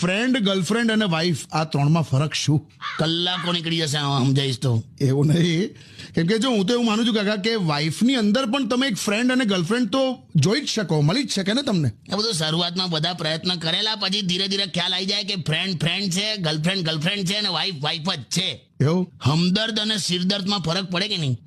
Friend, girlfriend અને wife આ ત્રણમાં ફરક શું? કલાકો નીકળી જશે આમાં સમજાઈશ તો. એવું નહીં, કેમ કે જો હું તો એવું માનું છું કાકા કે વાઇફની અંદર પણ તમે એક ફ્રેન્ડ અને ગર્લફ્રેન્ડ તો જોઈ જ શકો, મળી જ શકે ને તમને. એ બધું શરૂઆતમાં બધા પ્રયત્ન કરેલા, પછી ધીરે ધીરે ખ્યાલ આવી જાય કે ફ્રેન્ડ છે, ગર્લફ્રેન્ડ છે અને વાઇફ જ છે. એવું હમદર્દ અને સિરદર્દમાં ફરક પડે કે નહીં?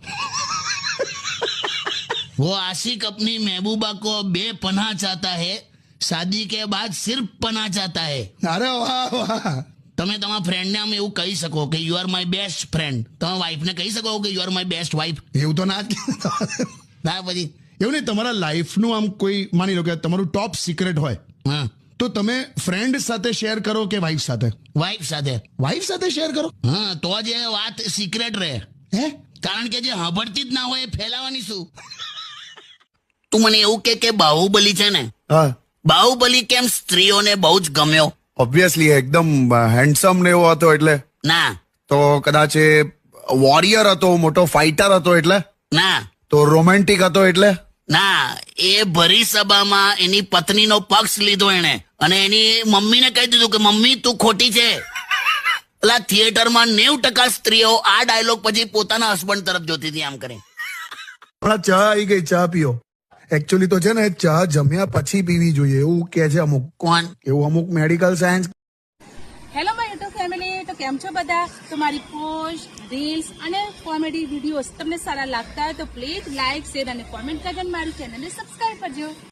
वो आशिक अपनी महबूबा को बेपनाह चाहता है, शादी के बाद सिर्फ पनाह चाहता है. અરે વાહ વાહ. તમે તમારા ફ્રેન્ડને આમ એવું કહી શકો કે you are my best friend. તમે વાઈફને કહી શકો કે you are my best wife. એવું તો ના જ કહેવાય. ના પછી એવું નહીં, તમારા લાઈફનું આમ કોઈ માની લો કે તમારું ટોપ સિક્રેટ હોય હા, તો તમે ફ્રેન્ડ સાથે શેર કરો કે વાઇફ સાથે? વાઈફ સાથે. વાઇફ સાથે શેર કરો. હા, તો જ એ વાત સિક્રેટ રહે. હે? કારણ કે જે સાંભળતી જ ના હોય એ ફેલાવાની શું? તું મને એવું કે બાહુબલી છે ને, હા, બાહુબલી કેમ સ્ત્રીઓને બહુ જ ગમ્યો? ઓબ્વિયસલી એકદમ હેન્ડસમ ને એવો હતો એટલે. ના તો કદાચ એ વોરિયર હતો, મોટો ફાઇટર હતો એટલે. ના તો રોમેન્ટિક હતો એટલે. ના, એ ભરી સભામાં એની પત્નીનો પક્ષ લીધો એને, અને એની મમ્મીને કહી દીધું કે મમ્મી તું ખોટી છે. પેલા થિયેટરમાં 90% સ્ત્રીઓ આ ડાયલોગ પછી પોતાના હસબન્ડ તરફ જોતી હતી આમ કરી. હમણાં ચા આવી ગઈ, ચા પીઓ. એકચ્યુઅલી તો છે ને ચા જમ્યા પછી પીવી જોઈએ એવું કે છે અમુક. કોણ? એવું અમુક medical science. Hello my YouTube family, તો કેમ છો બધા? તો મારી પોસ્ટ, રીલ્સ અને કોમેડી વિડીયોઝ તમને સારા લાગતા હોય તો પ્લીઝ લાઇક, શેર અને કોમેન્ટ કરીને મારી ચેનલને સબસ્ક્રાઇબ કરજો.